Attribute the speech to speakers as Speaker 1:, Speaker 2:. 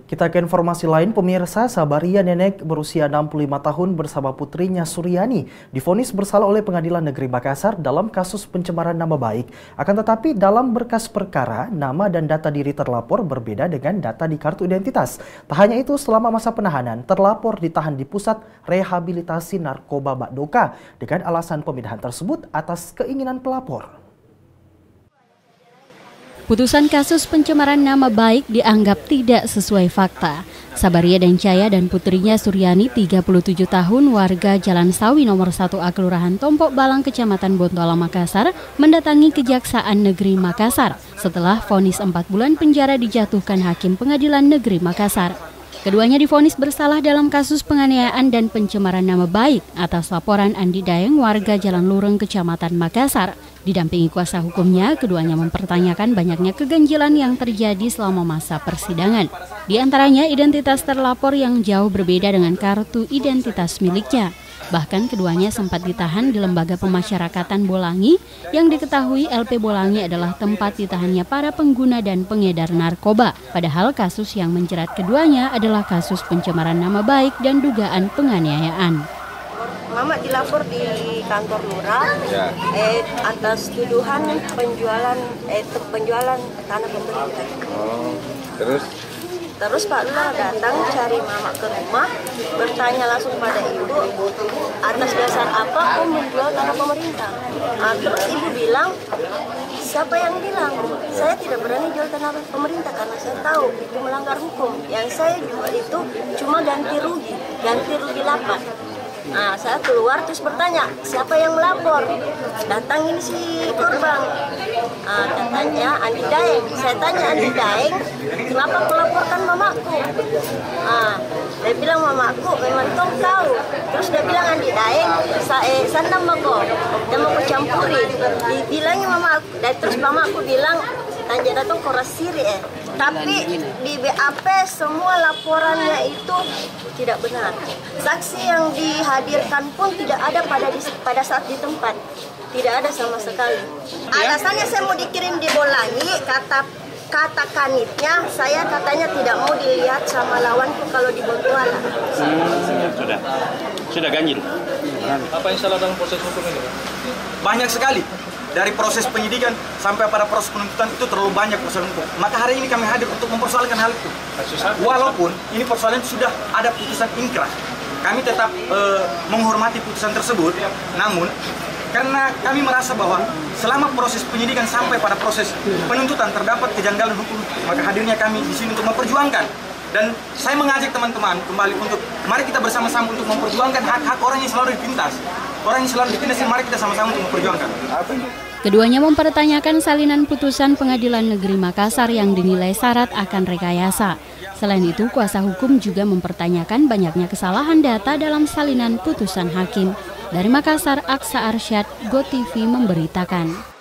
Speaker 1: Kita ke informasi lain, pemirsa. Sabaria, nenek berusia 65 tahun bersama putrinya Suryani divonis bersalah oleh Pengadilan Negeri Makassar dalam kasus pencemaran nama baik. Akan tetapi dalam berkas perkara, nama dan data diri terlapor berbeda dengan data di kartu identitas. Tak hanya itu, selama masa penahanan, terlapor ditahan di Pusat Rehabilitasi Narkoba Bakdoka dengan alasan pemindahan tersebut atas keinginan pelapor.
Speaker 2: Putusan kasus pencemaran nama baik dianggap tidak sesuai fakta. Sabaria dan Caya dan putrinya Suryani, 37 tahun, warga Jalan Sawi nomor 1A Kelurahan Tompok Balang, Kecamatan Bontoala, Makassar, mendatangi Kejaksaan Negeri Makassar setelah vonis 4 bulan penjara dijatuhkan Hakim Pengadilan Negeri Makassar. Keduanya divonis bersalah dalam kasus penganiayaan dan pencemaran nama baik atas laporan Andi Daeng, warga Jalan Lureng, Kecamatan Makassar. Didampingi kuasa hukumnya, keduanya mempertanyakan banyaknya keganjilan yang terjadi selama masa persidangan. Di antaranya identitas terlapor yang jauh berbeda dengan kartu identitas miliknya. Bahkan keduanya sempat ditahan di Lembaga Pemasyarakatan Bolangi yang diketahui LP Bolangi adalah tempat ditahannya para pengguna dan pengedar narkoba. Padahal kasus yang menjerat keduanya adalah kasus pencemaran nama baik dan dugaan penganiayaan.
Speaker 3: Mama dilapor di kantor lurah atas tuduhan penjualan tanah pemerintah. Terus Pak Lurah datang cari Mama ke rumah, bertanya langsung pada ibu atas dasar apa om menjual tanah pemerintah. Terus ibu bilang, siapa yang bilang? Saya tidak berani jual tanah pemerintah karena saya tahu itu melanggar hukum. Yang saya jual itu cuma ganti rugi lapak. Nah, saya keluar terus bertanya, siapa yang melapor? Datang ini si korban. Katanya Andi Daeng. Saya tanya Andi Daeng, kenapa melaporkan mamaku? Dia bilang mamaku memang tahu. Terus dia bilang Andi Daeng, sandang mako, dia mau campuri. Dibilangnya mamaku, dan terus mamaku bilang, tanya datang korasiri Tapi di BAP semua laporannya itu tidak benar. Saksi yang dihadirkan pun tidak ada pada saat di tempat. Tidak ada sama sekali. Alasannya saya mau dikirim di Bolangi, kata kanitnya, saya katanya tidak mau dilihat sama lawanku kalau di Bontoala.
Speaker 4: Sudah ganjil.
Speaker 5: Apa yang salah dalam proses hukum ini?
Speaker 4: Banyak sekali. Dari proses penyidikan sampai pada proses penuntutan itu terlalu banyak persoalan hukum. Maka hari ini kami hadir untuk mempersoalkan hal itu. Walaupun ini persoalan sudah ada putusan inkrah, kami tetap menghormati putusan tersebut. Namun karena kami merasa bahwa selama proses penyidikan sampai pada proses penuntutan terdapat kejanggalan hukum, maka hadirnya kami di sini untuk memperjuangkan. Dan saya mengajak teman-teman kembali untuk mari kita bersama-sama untuk memperjuangkan hak-hak orang yang selalu ditindas. Orang yang selalu ditindas, mari kita sama-sama untuk memperjuangkan.
Speaker 2: Keduanya mempertanyakan salinan putusan Pengadilan Negeri Makassar yang dinilai syarat akan rekayasa. Selain itu, kuasa hukum juga mempertanyakan banyaknya kesalahan data dalam salinan putusan hakim. Dari Makassar, Aksa Arsyad, GoTV memberitakan.